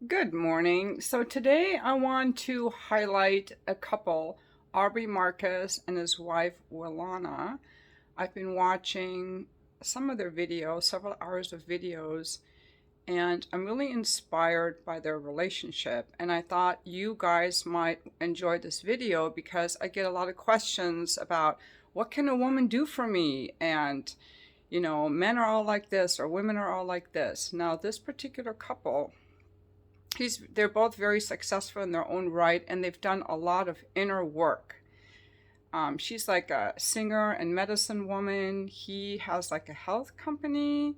Good morning. So today I want to highlight a couple, Aubrey Marcus and his wife Wylana. I've been watching some of their videos, several hours of videos, and I'm really inspired by their relationship. And I thought you guys might enjoy this video because I get a lot of questions about what can a woman do for me? And, men are all like this or women are all like this. Now, this particular couple, they're both very successful in their own right, and they've done a lot of inner work. She's like a singer and medicine woman. He has like a health company,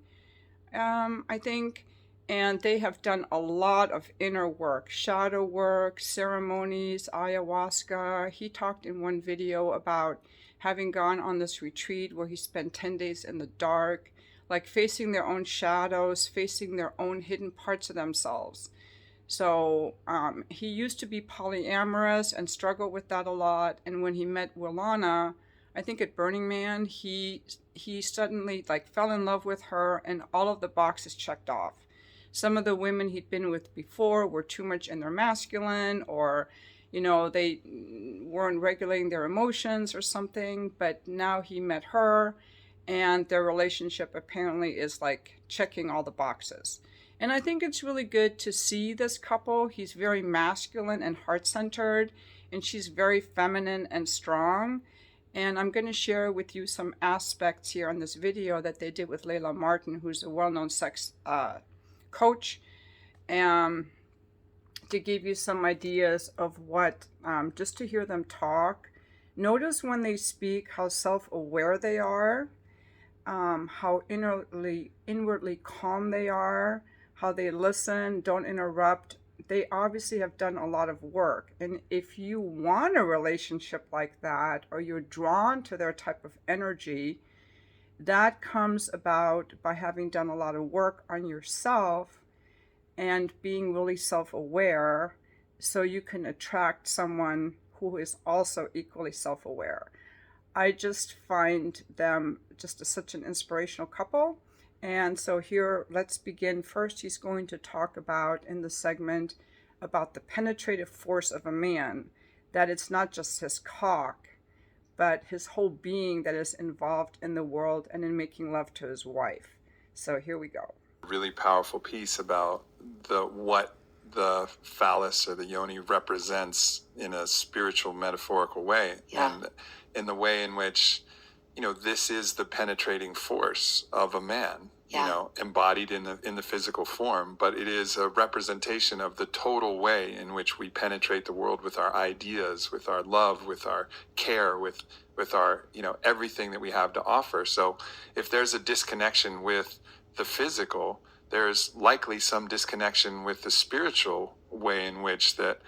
I think, and they have done a lot of inner work, shadow work, ceremonies, ayahuasca. He talked in one video about having gone on this retreat where he spent 10 days in the dark, like facing their own shadows, facing their own hidden parts of themselves. So he used to be polyamorous and struggled with that a lot. And when he met Wylana, I think at Burning Man, he suddenly like fell in love with her, and all of the boxes checked off. Some of the women he'd been with before were too much in their masculine, or they weren't regulating their emotions or something. But now he met her, and their relationship apparently is like checking all the boxes. And I think it's really good to see this couple. He's very masculine and heart-centered, and she's very feminine and strong. And I'm going to share with you some aspects here on this video that they did with Layla Martin, who's a well-known sex coach, to give you some ideas of what, just to hear them talk. Notice when they speak how self-aware they are, how inwardly calm they are, how they listen, don't interrupt. They obviously have done a lot of work. And if you want a relationship like that, or you're drawn to their type of energy, that comes about by having done a lot of work on yourself and being really self-aware, so you can attract someone who is also equally self-aware. I just find them just such an inspirational couple. And so here, let's begin. First, he's going to talk about in the segment about the penetrative force of a man, that it's not just his cock, but his whole being that is involved in the world and in making love to his wife. So here we go. Really powerful piece about what the phallus or the yoni represents in a spiritual, metaphorical way, and in the way in which this is the penetrating force of a man, embodied in the physical form, but it is a representation of the total way in which we penetrate the world with our ideas, with our love, with our care, with our everything that we have to offer. So if there's a disconnection with the physical, there's likely some disconnection with the spiritual way in which that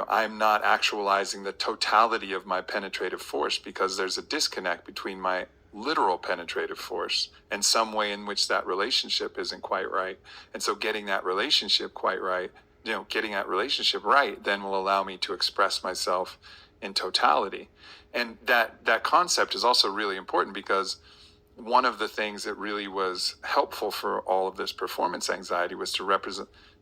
I'm not actualizing the totality of my penetrative force, because there's a disconnect between my literal penetrative force and some way in which that relationship isn't quite right. And so getting that relationship quite right, getting that relationship right, then will allow me to express myself in totality. And that concept is also really important, because one of the things that really was helpful for all of this performance anxiety was to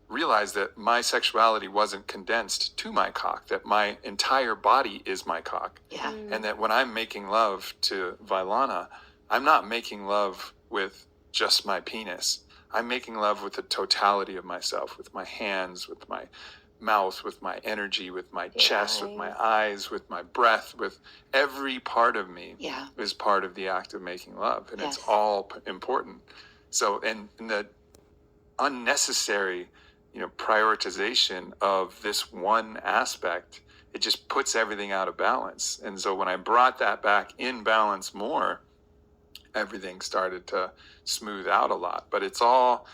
realize that my sexuality wasn't condensed to my cock, that my entire body is my cock. Yeah. And that when I'm making love to Vylana, I'm not making love with just my penis. I'm making love with the totality of myself, with my hands, with my mouth, with my energy, with my chest, with my eyes, with my breath, with every part of me is part of the act of making love. And it's all important. So, and the unnecessary, prioritization of this one aspect, it just puts everything out of balance. And so when I brought that back in balance more, everything started to smooth out a lot. But it's all,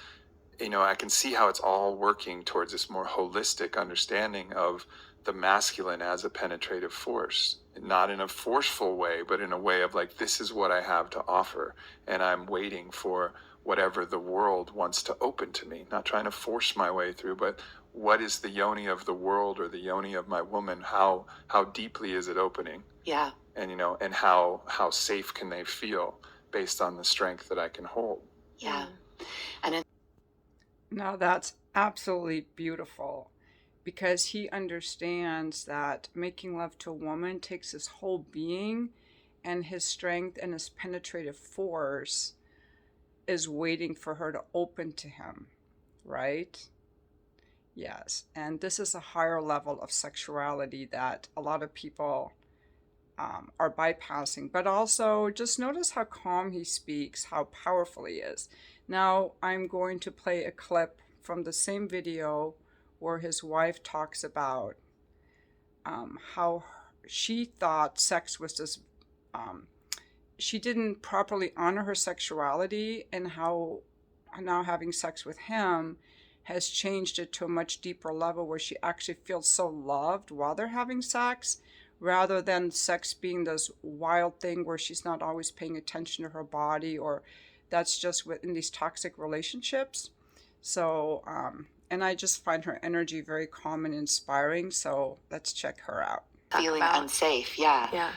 I can see how it's all working towards this more holistic understanding of the masculine as a penetrative force, not in a forceful way, but in a way of like, this is what I have to offer, and I'm waiting for whatever the world wants to open to me, not trying to force my way through, but what is the yoni of the world, or the yoni of my woman? How deeply is it opening? Yeah. And and how safe can they feel based on the strength that I can hold? Yeah. And Now that's absolutely beautiful, because he understands that making love to a woman takes his whole being, and his strength and his penetrative force is waiting for her to open to him, right? Yes, and this is a higher level of sexuality that a lot of people are bypassing. But also, just notice how calm he speaks, how powerful he is. Now, I'm going to play a clip from the same video where his wife talks about how she thought sex was this. She didn't properly honor her sexuality, and how now having sex with him has changed it to a much deeper level where she actually feels so loved while they're having sex, rather than sex being this wild thing where she's not always paying attention to her body, or that's just within these toxic relationships. So, and I just find her energy very calm and inspiring. So let's check her out. Feeling unsafe, yeah.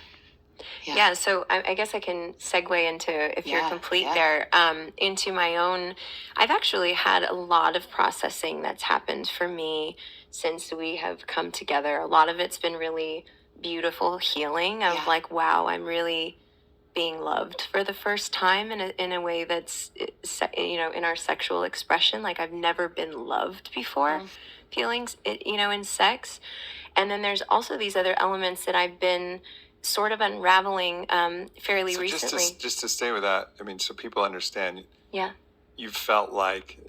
Yeah, so I guess I can segue into, if you're complete there, into my own. I've actually had a lot of processing that's happened for me since we have come together. A lot of it's been really beautiful healing of like, wow, I'm really being loved for the first time in a way that's, in our sexual expression. Like, I've never been loved before, feelings, in sex. And then there's also these other elements that I've been sort of unraveling fairly recently. Just to stay with that, I mean, so people understand. Yeah. You felt like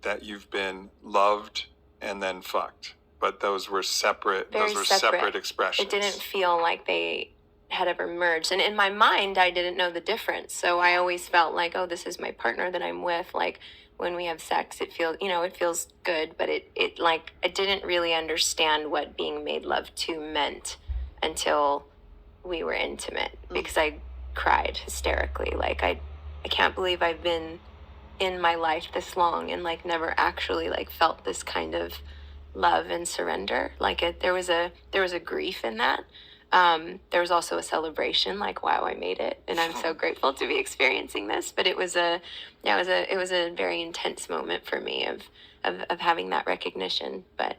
that you've been loved and then fucked, but those were separate. Very those were separate expressions. It didn't feel like they had ever merged, and in my mind, I didn't know the difference. So I always felt like, oh, this is my partner that I'm with. Like, when we have sex, it feels good, but it like, I didn't really understand what being made love to meant until we were intimate, because I cried hysterically. Like, I can't believe I've been in my life this long and like never actually like felt this kind of love and surrender. Like, there was a grief in that. There was also a celebration, like, wow, I made it, and I'm so grateful to be experiencing this. But it was a very intense moment for me of having that recognition. But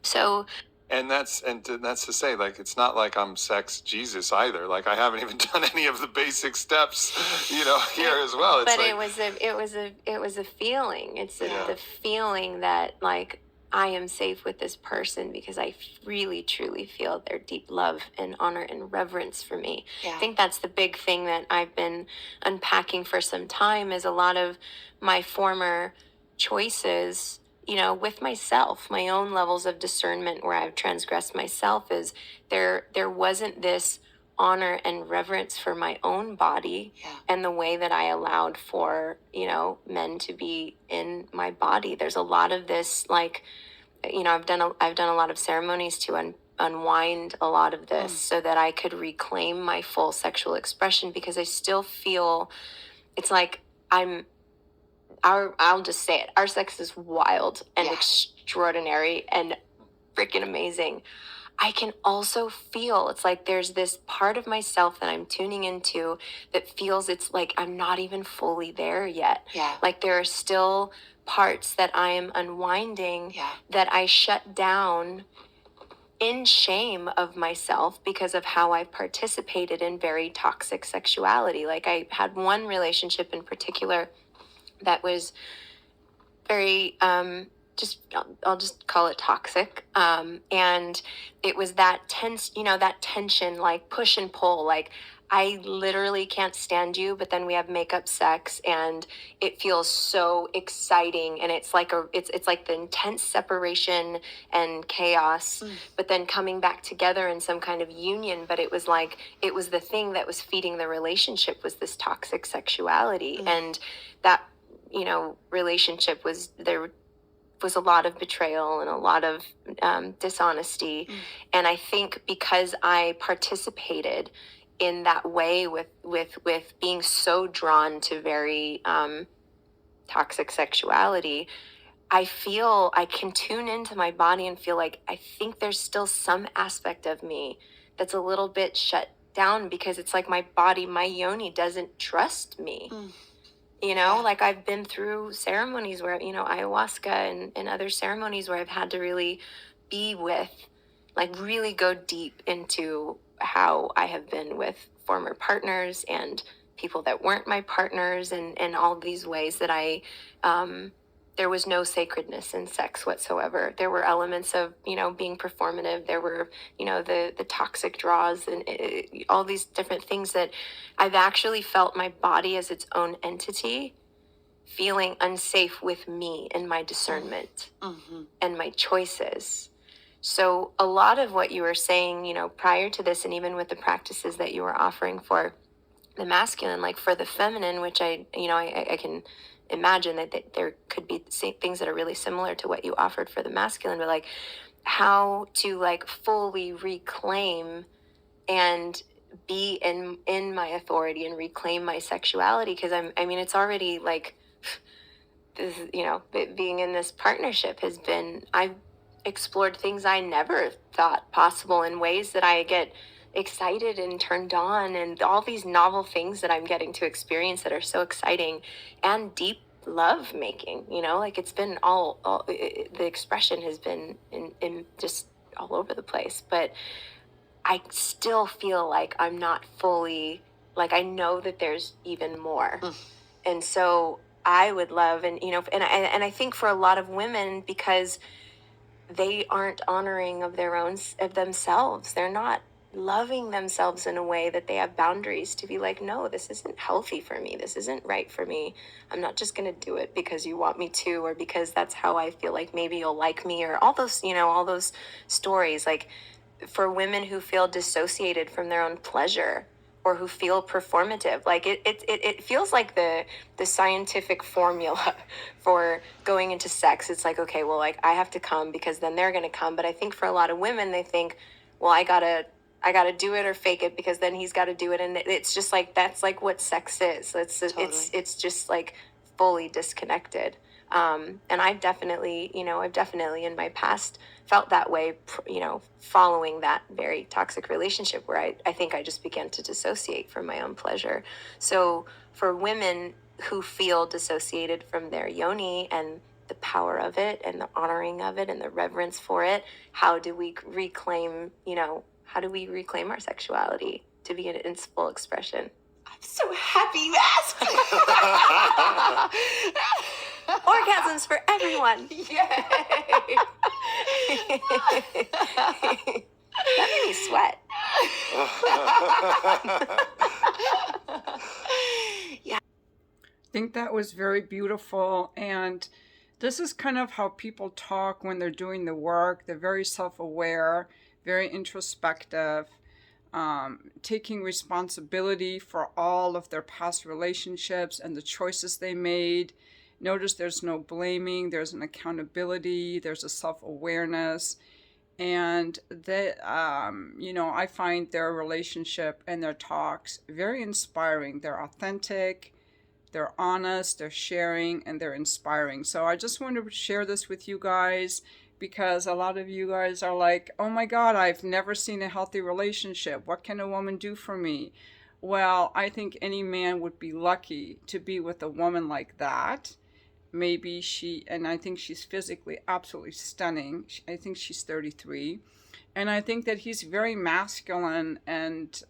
so. And that's to say, like, it's not like I'm sex Jesus either. Like, I haven't even done any of the basic steps, here as well. It's but like, it was a feeling. It's the feeling that, like, I am safe with this person because I really truly feel their deep love and honor and reverence for me. Yeah. I think that's the big thing that I've been unpacking for some time, is a lot of my former choices, with myself, my own levels of discernment where I've transgressed myself, is there wasn't this honor and reverence for my own body and the way that I allowed for, men to be in my body. There's a lot of this, like, I've done a lot of ceremonies to unwind a lot of this so that I could reclaim my full sexual expression, because I still feel it's like I'll just say it. Our sex is wild and extraordinary and freaking amazing. I can also feel, it's like there's this part of myself that I'm tuning into that feels it's like I'm not even fully there yet. Yeah. Like, there are still parts that I am unwinding that I shut down in shame of myself because of how I participated in very toxic sexuality. Like, I had one relationship in particular that was very, I'll just call it toxic. And it was that that tension, like push and pull, like, I literally can't stand you, but then we have makeup sex and it feels so exciting. And it's like it's like the intense separation and chaos, but then coming back together in some kind of union. But it was like, it was the thing that was feeding the relationship, was this toxic sexuality. And that, relationship there was a lot of betrayal and a lot of dishonesty. And I think because I participated in that way with being so drawn to very toxic sexuality, I feel I can tune into my body and feel like I think there's still some aspect of me that's a little bit shut down, because it's like my body, my yoni doesn't trust me. You know, like I've been through ceremonies where, you know, ayahuasca and other ceremonies where I've had to really be with, like really go deep into how I have been with former partners and people that weren't my partners, and all these ways that there was no sacredness in sex whatsoever. There were elements of, you know, being performative. There were, you know, the toxic draws and all these different things that I've actually felt my body as its own entity feeling unsafe with me and my discernment and my choices. So a lot of what you were saying, you know, prior to this, and even with the practices that you were offering for the masculine, like for the feminine, which I can imagine that there could be things that are really similar to what you offered for the masculine, but like how to like fully reclaim and be in my authority and reclaim my sexuality. Because I mean, it's already like this, you know, being in this partnership has been, I've explored things I never thought possible in ways that I get excited and turned on, and all these novel things that I'm getting to experience that are so exciting, and deep love making, you know, like it's been the expression has been in just all over the place, but I still feel like I'm not fully, like I know that there's even more. And so I would love, and you know, and I think for a lot of women, because they aren't honoring of their own, of themselves, they're not loving themselves in a way that they have boundaries to be like, no, this isn't healthy for me, this isn't right for me, I'm not just going to do it because you want me to, or because that's how I feel like maybe you'll like me, or all those, you know, all those stories. Like for women who feel dissociated from their own pleasure, or who feel performative, like it feels like the scientific formula for going into sex. It's like, okay, well, like I have to come because then they're going to come. But I think for a lot of women, they think, well, I gotta do it or fake it because then he's got to do it. And it's just like, that's like what sex is. Totally. It's just like fully disconnected. And I've definitely in my past felt that way, you know, following that very toxic relationship where I think I just began to dissociate from my own pleasure. So for women who feel dissociated from their yoni and the power of it and the honoring of it and the reverence for it, how do we reclaim our sexuality to be in its full expression? I'm so happy you asked. Orgasms for everyone. Yay. That made me sweat. I think that was very beautiful, and this is kind of how people talk when they're doing the work. They're very self-aware, very introspective, taking responsibility for all of their past relationships and the choices they made. Notice there's no blaming, there's an accountability, there's a self-awareness, and that, you know, I find their relationship and their talks very inspiring. They're authentic, they're honest, they're sharing, and they're inspiring. So I just wanted to share this with you guys because a lot of you guys are like, oh my God, I've never seen a healthy relationship. What can a woman do for me? Well, I think any man would be lucky to be with a woman like that. Maybe and I think she's physically absolutely stunning. I think she's 33. And I think that he's very masculine. And,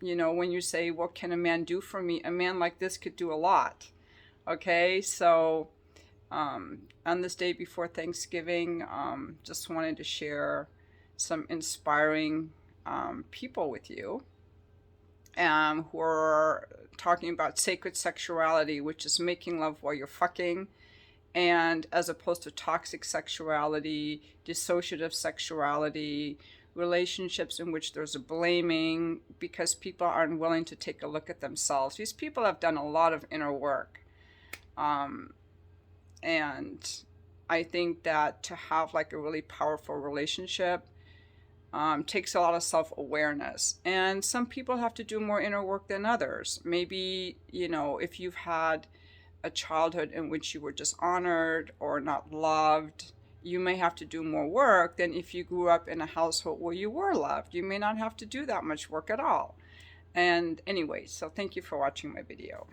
you know, when you say, what can a man do for me? A man like this could do a lot. Okay, so on this day before Thanksgiving, just wanted to share some inspiring people with you who are talking about sacred sexuality, which is making love while you're fucking, and as opposed to toxic sexuality, dissociative sexuality, relationships in which there's a blaming because people aren't willing to take a look at themselves. These people have done a lot of inner work. And I think that to have like a really powerful relationship takes a lot of self-awareness. And some people have to do more inner work than others. Maybe, you know, if you've had a childhood in which you were dishonored or not loved, you may have to do more work than if you grew up in a household where you were loved. You may not have to do that much work at all. And anyway, so thank you for watching my video.